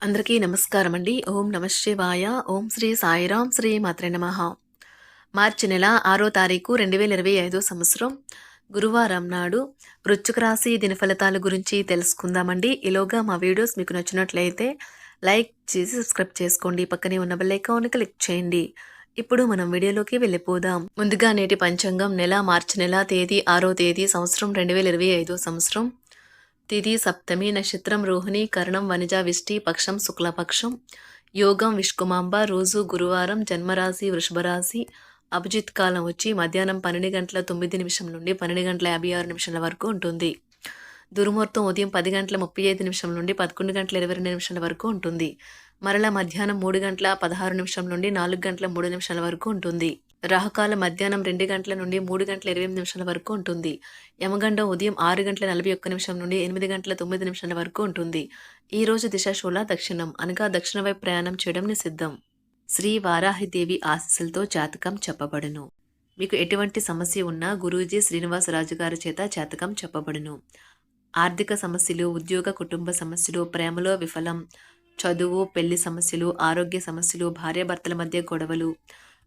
అందరికీ నమస్కారం అండి. ఓం నమః శివాయ. ఓం శ్రీ సాయిరాం శ్రీ మాత్రే నమః. మార్చి నెల 6వ తారీఖు 2025 సంవత్సరం గురువారం నాడు వృశ్చిక రాశి దిన ఫలితాల గురించి తెలుసుకుందామండి. ఈలోగా మా వీడియోస్ మీకు నచ్చినట్లయితే లైక్ చేసి సబ్స్క్రైబ్ చేసుకోండి. పక్కనే ఉన్న బెల్ ఐకాన్ క్లిక్ చేయండి. ఇప్పుడు మనం వీడియోలోకి వెళ్ళిపోదాం. ముందుగా నేటి పంచాంగం మార్చి నెల తేదీ 6వ తేదీ సంవత్సరం 2025 సంవత్సరం తిథి సప్తమి, నక్షత్రం రోహిణి, కరణం వనిజ, విష్టి, పక్షం శుక్లపక్షం, యోగం విష్కుమాంబ, రోజు గురువారం, జన్మరాశి వృషభరాశి, అభిజిత్ కాలం వచ్చి మధ్యాహ్నం 12 గంటల 9 నిమిషం నుండి 12 గంటల 56 నిమిషాల వరకు ఉంటుంది. దుర్ముహూర్తం ఉదయం 10 గంటల 35 నిమిషం నుండి 11 గంటల 22 నిమిషాల వరకు ఉంటుంది. మరలా మధ్యాహ్నం 3 గంటల 16 నిమిషం నుండి 4 గంటల 3 నిమిషాల వరకు ఉంటుంది. రాహుకాలం మధ్యాహ్నం 2 గంటల నుండి 3 గంటల 28 నిమిషాల వరకు ఉంటుంది. యమగండం ఉదయం 6 గంటల 41 నిమిషం నుండి 8 గంటల 9 నిమిషాల వరకు ఉంటుంది. ఈ రోజు దిశాశూల దక్షిణం, అనగా దక్షిణ వైపు ప్రయాణం చేయడం నిషిద్ధం. శ్రీ వారాహిదేవి ఆశీస్సులతో జాతకం చెప్పబడును. మీకు ఎటువంటి సమస్య ఉన్నా గురూజీ శ్రీనివాసరాజు గారి చేత జాతకం చెప్పబడును. ఆర్థిక సమస్యలు, ఉద్యోగ కుటుంబ సమస్యలు, ప్రేమలో విఫలం, చదువు పెళ్లి సమస్యలు, ఆరోగ్య సమస్యలు, భార్యాభర్తల మధ్య గొడవలు,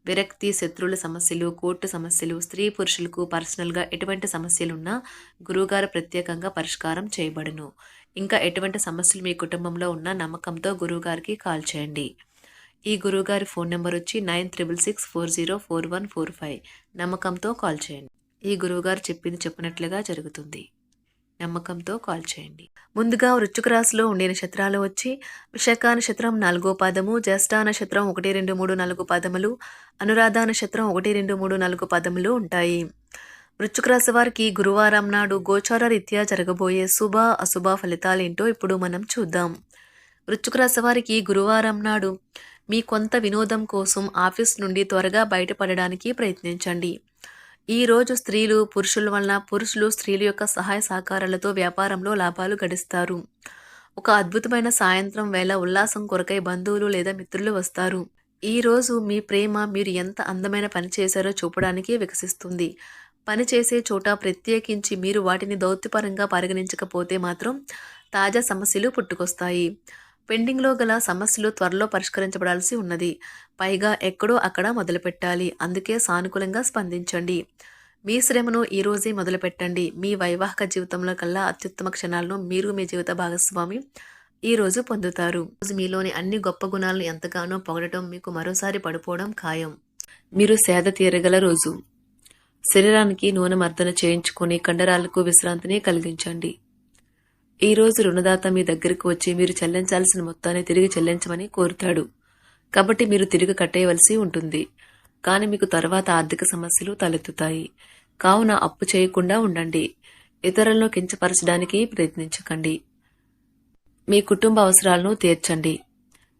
విరక్తి, శత్రువుల సమస్యలు, కోర్టు సమస్యలు, స్త్రీ పురుషులకు పర్సనల్గా ఎటువంటి సమస్యలున్నా గురువుగారు ప్రత్యేకంగా పరిష్కారం చేయబడును. ఇంకా ఎటువంటి సమస్యలు మీ కుటుంబంలో ఉన్న నమ్మకంతో గురువుగారికి కాల్ చేయండి. ఈ గురువుగారి ఫోన్ నెంబర్ వచ్చి 9664044145. నమ్మకంతో కాల్ చేయండి. ఈ గురువుగారు చెప్పింది చెప్పినట్లుగా జరుగుతుంది. నమ్మకంతో కాల్ చేయండి. ముందుగా వృశ్చిక రాశిలో ఉండే నక్షత్రాలు వచ్చి విశాఖ నక్షత్రం 4వ పాదము, జ్యేష్ఠ నక్షత్రం 1, 2, 3, 4 పాదములు, అనురాధ నక్షత్రం 1, 2, 3, 4 పాదములు ఉంటాయి. వృశ్చిక రాశి వారికి గురువారం నాడు గోచార రీత్యా జరగబోయే శుభ అశుభ ఫలితాలేంటో ఇప్పుడు మనం చూద్దాం. వృశ్చిక రాశి వారికి గురువారం నాడు మీ కొంత వినోదం కోసం ఆఫీస్ నుండి త్వరగా బయటపడడానికి ప్రయత్నించండి. ఈ రోజు స్త్రీలు పురుషుల వలన, పురుషులు స్త్రీల యొక్క సహాయ సహకారాలతో వ్యాపారంలో లాభాలు గడిస్తారు. ఒక అద్భుతమైన సాయంత్రం వేళ ఉల్లాసం కొరకై బంధువులు లేదా మిత్రులు వస్తారు. ఈ రోజు మీ ప్రేమ మీరు ఎంత అందమైన పని చేశారో చూపడానికి వికసిస్తుంది. పని చేసే చోట ప్రత్యేకించి మీరు వాటిని దౌత్యపరంగా పరిగణించకపోతే మాత్రం తాజా సమస్యలు పుట్టుకొస్తాయి. పెండింగ్లో గల సమస్యలు త్వరలో పరిష్కరించబడాల్సి ఉన్నది. పైగా ఎక్కడో అక్కడ మొదలుపెట్టాలి. అందుకే సానుకూలంగా స్పందించండి. మీ శ్రమను ఈ రోజే మొదలుపెట్టండి. మీ వైవాహిక జీవితంలో కల్లా అత్యుత్తమ క్షణాలను మీరు మీ జీవిత భాగస్వామి ఈ రోజు పొందుతారు. మీలోని అన్ని గొప్ప గుణాలను ఎంతగానో పొగడటం మీకు మరోసారి పడిపోవడం ఖాయం. మీరు సేద తీరగల రోజు. శరీరానికి నూనె మర్దన చేయించుకొని కండరాలకు విశ్రాంతిని కలిగించండి. ఈ రోజు రుణదాత మీ దగ్గరకు వచ్చి మీరు చెల్లించాల్సిన మొత్తాన్ని తిరిగి చెల్లించమని కోరుతాడు. కాబట్టి మీరు తిరిగి కట్టేయవలసి ఉంటుంది. కానీ మీకు తర్వాత ఆర్థిక సమస్యలు తలెత్తుతాయి. కావున అప్పు చేయకుండా ఉండండి. ఇతరులను కించపరచడానికి ప్రయత్నించకండి. మీ కుటుంబ అవసరాలను తీర్చండి.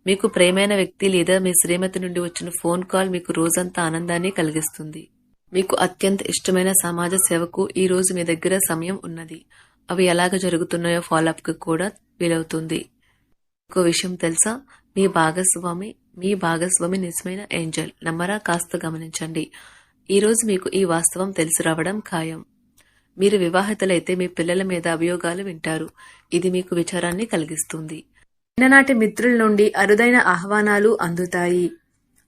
మీకు ప్రేమైన వ్యక్తి లేదా మీ శ్రీమతి నుండి వచ్చిన ఫోన్ కాల్ మీకు రోజంతా ఆనందాన్ని కలిగిస్తుంది. మీకు అత్యంత ఇష్టమైన సమాజ సేవకు ఈ రోజు మీ దగ్గర సమయం ఉన్నది. అవి ఎలాగ జరుగుతున్నాయో ఫాలోఅప్కి కూడా వీలవుతుంది. ఇంకో విషయం తెలుసా, మీ భాగస్వామి నిజమైన ఏంజల్. నమ్మరా కాస్త గమనించండి. ఈరోజు మీకు ఈ వాస్తవం తెలిసి రావడం ఖాయం. మీరు వివాహితులైతే మీ పిల్లల మీద అభియోగాలు వింటారు. ఇది మీకు విచారాన్ని కలిగిస్తుంది. చిన్ననాటి మిత్రుల నుండి అరుదైన ఆహ్వానాలు అందుతాయి.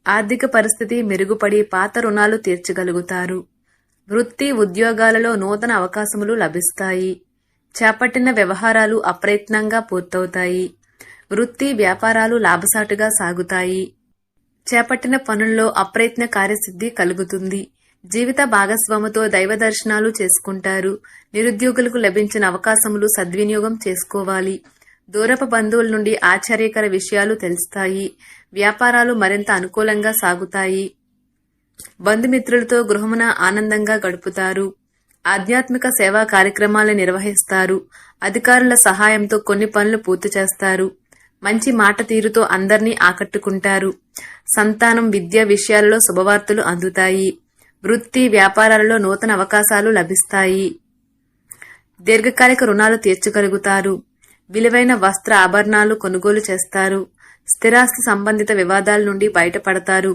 ఆర్థిక పరిస్థితి మెరుగుపడి పాత రుణాలు తీర్చగలుగుతారు. వృత్తి ఉద్యోగాలలో నూతన అవకాశములు లభిస్తాయి. చేపట్టిన వ్యవహారాలు అప్రయత్నంగా పూర్తవుతాయి. వృత్తి వ్యాపారాలు లాభసాటుగా సాగుతాయి. చేపట్టిన పనుల్లో అప్రయత్న కార్యసిద్ధి కలుగుతుంది. జీవిత భాగస్వామితో దైవ దర్శనాలు చేసుకుంటారు. నిరుద్యోగులకు లభించిన అవకాశములు సద్వినియోగం చేసుకోవాలి. దూరపు బంధువుల నుండి ఆశ్చర్యకర విషయాలు తెలుస్తాయి. వ్యాపారాలు మరింత అనుకూలంగా సాగుతాయి. బంధుమిత్రులతో గృహమున ఆనందంగా గడుపుతారు. ఆధ్యాత్మిక సేవా కార్యక్రమాలను నిర్వహిస్తారు. అధికారుల సహాయంతో కొన్ని పనులు పూర్తి చేస్తారు. మంచి మాట తీరుతో అందరినీ ఆకట్టుకుంటారు. సంతానం, విద్య విషయాలలో శుభవార్తలు అందుతాయి. వృత్తి వ్యాపారాలలో నూతన అవకాశాలు లభిస్తాయి. దీర్ఘకాలిక రుణాలు తీర్చగలుగుతారు. విలువైన వస్త్ర ఆభరణాలు కొనుగోలు చేస్తారు. స్థిరాస్తి సంబంధిత వివాదాల నుండి బయటపడతారు.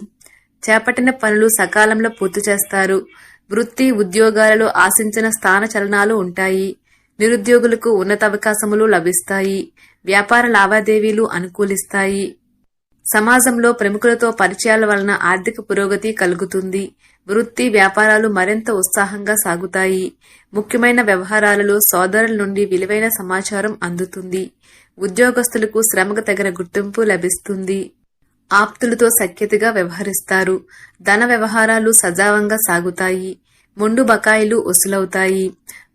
చేపట్టిన పనులు సకాలంలో పూర్తి చేస్తారు. వృత్తి ఉద్యోగాలలో ఆశించిన స్థాన చలనాలు ఉంటాయి. నిరుద్యోగులకు ఉన్నత అవకాశములు లభిస్తాయి. వ్యాపార లావాదేవీలు అనుకూలిస్తాయి. సమాజంలో ప్రముఖులతో పరిచయాల వలన ఆర్థిక పురోగతి కలుగుతుంది. వృత్తి వ్యాపారాలు మరింత ఉత్సాహంగా సాగుతాయి. ముఖ్యమైన వ్యవహారాలలో సోదరుల నుండి విలువైన సమాచారం అందుతుంది. ఉద్యోగస్తులకు శ్రమకు తగిన గుర్తింపు లభిస్తుంది. ఆప్తులతో సఖ్యతగా వ్యవహరిస్తారు. ధన వ్యవహారాలు సజావంగా సాగుతాయి. మొండు బకాయిలు వసూలవుతాయి.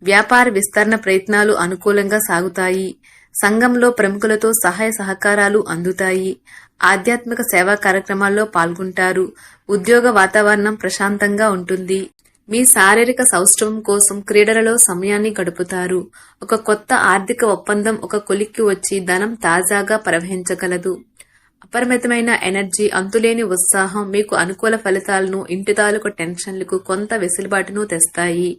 వ్యాపార విస్తరణ ప్రయత్నాలు అనుకూలంగా సాగుతాయి. సంఘంలో ప్రముఖులతో సహాయ సహకారాలు అందుతాయి. ఆధ్యాత్మిక సేవా కార్యక్రమాల్లో పాల్గొంటారు. ఉద్యోగ వాతావరణం ప్రశాంతంగా ఉంటుంది. మీ శారీరక సౌష్ఠవం కోసం క్రీడలలో సమయాన్ని గడుపుతారు. ఒక కొత్త ఆర్థిక ఒప్పందం ఒక కొలిక్కి వచ్చి ధనం తాజాగా ప్రవహించగలదు. అపరిమితమైన ఎనర్జీ, అంతులేని ఉత్సాహం మీకు అనుకూల ఫలితాలను, ఇంటి తాలూకు టెన్షన్లకు కొంత వెసులుబాటును తెస్తాయి.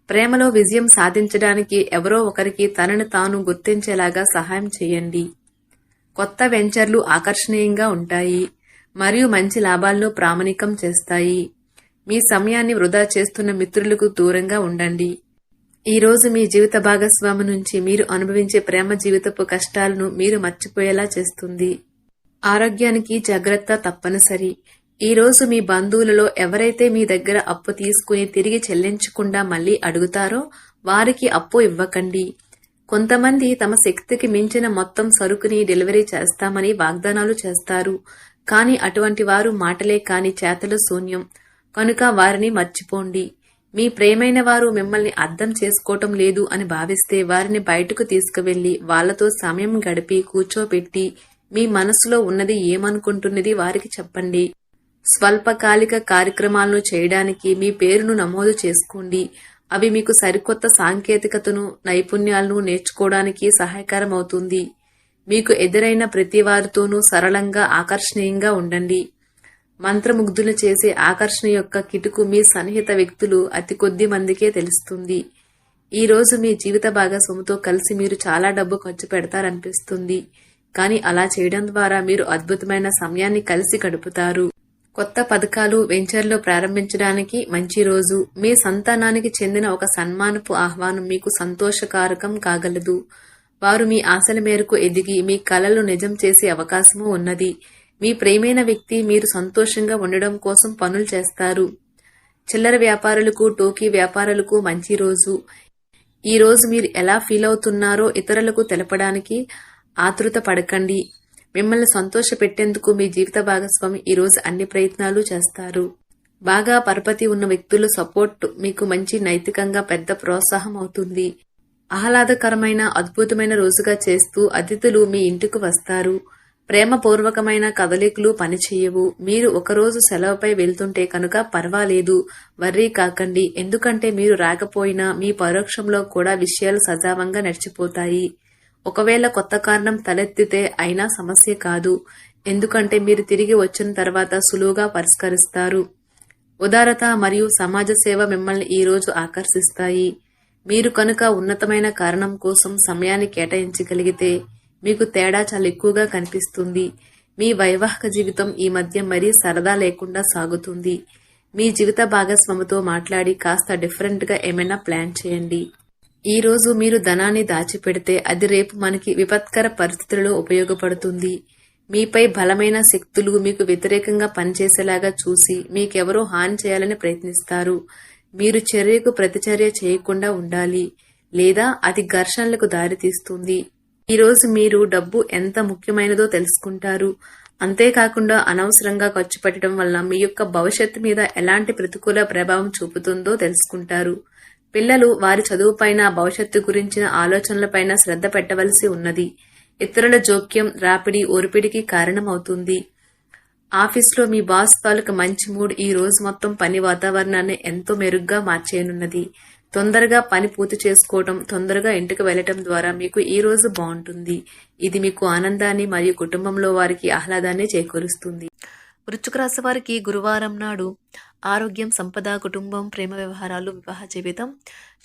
ప్రేమలో విజయం సాధించడానికి ఎవరో ఒకరికి తనను తాను గుర్తించేలాగా సహాయం చేయండి. కొత్త వెంచర్లు ఆకర్షణీయంగా ఉంటాయి మరియు మంచి లాభాలను ప్రామాణికం చేస్తాయి. మీ సమయాన్ని వృధా చేస్తున్న మిత్రులకు దూరంగా ఉండండి. ఈ రోజు మీ జీవిత భాగస్వామి నుంచి మీరు అనుభవించే ప్రేమ జీవితపు కష్టాలను మీరు మర్చిపోయేలా చేస్తుంది. ఆరోగ్యానికి జాగ్రత్త తప్పనిసరి. ఈ రోజు మీ బంధువులలో ఎవరైతే మీ దగ్గర అప్పు తీసుకుని తిరిగి చెల్లించకుండా మళ్లీ అడుగుతారో వారికి అప్పు ఇవ్వకండి. కొంతమంది తమ శక్తికి మించిన మొత్తం సరుకుని డెలివరీ చేస్తామని వాగ్దానాలు చేస్తారు. కానీ అటువంటి వారు మాటలే కాని చేతలు శూన్యం. కనుక వారిని మర్చిపోండి. మీ ప్రేమైన వారు మిమ్మల్ని అర్థం చేసుకోవటం లేదు అని భావిస్తే వారిని బయటకు తీసుకువెళ్లి వాళ్లతో సమయం గడిపి కూర్చోబెట్టి మీ మనసులో ఉన్నది ఏమనుకుంటున్నది వారికి చెప్పండి. స్వల్పకాలిక కార్యక్రమాలను చేయడానికి మీ పేరును నమోదు చేసుకోండి. అవి మీకు సరికొత్త సాంకేతికతను, నైపుణ్యాలను నేర్చుకోవడానికి సహాయకరమవుతుంది. మీకు ఎదురైన ప్రతి వారితోనూ సరళంగా, ఆకర్షణీయంగా ఉండండి. మంత్రముగ్ధులు చేసే ఆకర్షణ యొక్క కిటుకు మీ సన్నిహిత వ్యక్తులు అతి కొద్ది మందికే తెలుస్తుంది. ఈ రోజు మీ జీవిత భాగస్వామితో కలిసి మీరు చాలా డబ్బు ఖర్చు పెడతారనిపిస్తుంది. కానీ అలా చేయడం ద్వారా మీరు అద్భుతమైన సమయాన్ని కలిసి గడుపుతారు. కొత్త పథకాలు, వెంచర్లు ప్రారంభించడానికి మంచి రోజు. మీ సంతానానికి చెందిన ఒక సన్మానపు ఆహ్వానం మీకు సంతోషకారకం కాగలదు. వారు మీ ఆశల మేరకు ఎదిగి మీ కలలు నిజం చేసే అవకాశము ఉన్నది. మీ ప్రేమైన వ్యక్తి మీరు సంతోషంగా ఉండడం కోసం పనులు చేస్తారు. చిల్లర వ్యాపారులకు, టోకీ వ్యాపారులకు మంచి రోజు. ఈ రోజు మీరు ఎలా ఫీల్ అవుతున్నారో ఇతరులకు తెలపడానికి ఆతృత పడకండి. మిమ్మల్ని సంతోష పెట్టేందుకు మీ జీవిత భాగస్వామి ఈ రోజు అన్ని ప్రయత్నాలు చేస్తారు. బాగా పరపతి ఉన్న వ్యక్తుల సపోర్ట్ మీకు మంచి నైతికంగా పెద్ద ప్రోత్సాహం అవుతుంది. ఆహ్లాదకరమైన, అద్భుతమైన రోజుగా చేస్తూ అతిథులు మీ ఇంటికి వస్తారు. ప్రేమపూర్వకమైన కదలికలు పనిచేయవు. మీరు ఒకరోజు సెలవుపై వెళ్తుంటే కనుక పర్వాలేదు, వర్రీ కాకండి. ఎందుకంటే మీరు రాకపోయినా మీ పరోక్షంలో కూడా విషయాలు సజావంగా నడిచిపోతాయి. ఒకవేళ కొత్త కారణం తలెత్తితే అయినా సమస్య కాదు. ఎందుకంటే మీరు తిరిగి వచ్చిన తర్వాత సులువుగా పరిష్కరిస్తారు. ఉదారత మరియు సమాజ సేవ మిమ్మల్ని ఈ రోజు ఆకర్షిస్తాయి. మీరు కనుక ఉన్నతమైన కారణం కోసం సమయాన్ని కేటాయించగలిగితే మీకు తేడా చాలా ఎక్కువగా కనిపిస్తుంది. మీ వైవాహిక జీవితం ఈ మధ్య మరీ సరదా లేకుండా సాగుతుంది. మీ జీవిత భాగస్వామితో మాట్లాడి కాస్త డిఫరెంట్గా ఏమైనా ప్లాన్ చేయండి. ఈ రోజు మీరు ధనాన్ని దాచిపెడితే అది రేపు మనకి విపత్కర పరిస్థితులలో ఉపయోగపడుతుంది. మీపై బలమైన శక్తులు మీకు వ్యతిరేకంగా పనిచేసేలాగా చూసి మీకెవరో హాని చేయాలని ప్రయత్నిస్తారు. మీరు చర్యకు ప్రతిచర్య చేయకుండా ఉండాలి, లేదా అది ఘర్షణలకు దారితీస్తుంది. ఈ రోజు మీరు డబ్బు ఎంత ముఖ్యమైనదో తెలుసుకుంటారు. అంతేకాకుండా అనవసరంగా ఖర్చు పెట్టడం వల్ల మీ యొక్క భవిష్యత్తు మీద ఎలాంటి ప్రతికూల ప్రభావం చూపుతుందో తెలుసుకుంటారు. పిల్లలు వారి చదువుపైన, భవిష్యత్తు గురించిన ఆలోచనలపైన శ్రద్ధ పెట్టవలసి ఉన్నది. ఇతరుల జోక్యం, రాపిడి, ఒరిపిడికి కారణమవుతుంది. ఆఫీస్లో మీ బాస్ తాలూకు మంచి మూడ్ ఈ రోజు మొత్తం పని వాతావరణాన్ని ఎంతో మెరుగ్గా మార్చేయనున్నది. తొందరగా పని పూర్తి చేసుకోవడం, తొందరగా ఇంటికి వెళ్లటం ద్వారా మీకు ఈ రోజు బాగుంటుంది. ఇది మీకు ఆనందాన్ని మరియు కుటుంబంలో వారికి ఆహ్లాదాన్ని చేకూరుస్తుంది. వృశ్చిక రాశి వారికి గురువారం నాడు ఆరోగ్యం, సంపద, కుటుంబం, ప్రేమ వ్యవహారాలు, వివాహ జీవితం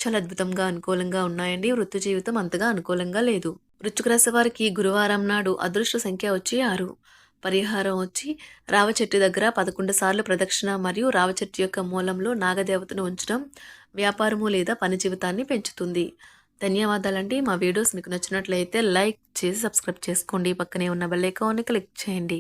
చాలా అద్భుతంగా అనుకూలంగా ఉన్నాయండి. వృత్తి జీవితం అంతగా అనుకూలంగా లేదు. వృశ్చిక రాశి వారికి గురువారం నాడు అదృష్ట సంఖ్య వచ్చి 6. పరిహారం వచ్చి రావ చెట్టు దగ్గర 11 సార్లు ప్రదక్షిణ మరియు రావ చెట్టు యొక్క మూలంలో నాగదేవతను ఉంచడం వ్యాపారము లేదా పని జీవితాన్ని పెంచుతుంది. ధన్యవాదాలండి. మా వీడియోస్ మీకు నచ్చినట్లయితే లైక్ చేసి సబ్స్క్రైబ్ చేసుకోండి. పక్కనే ఉన్న బెల్ ఐకాన్ని క్లిక్ చేయండి.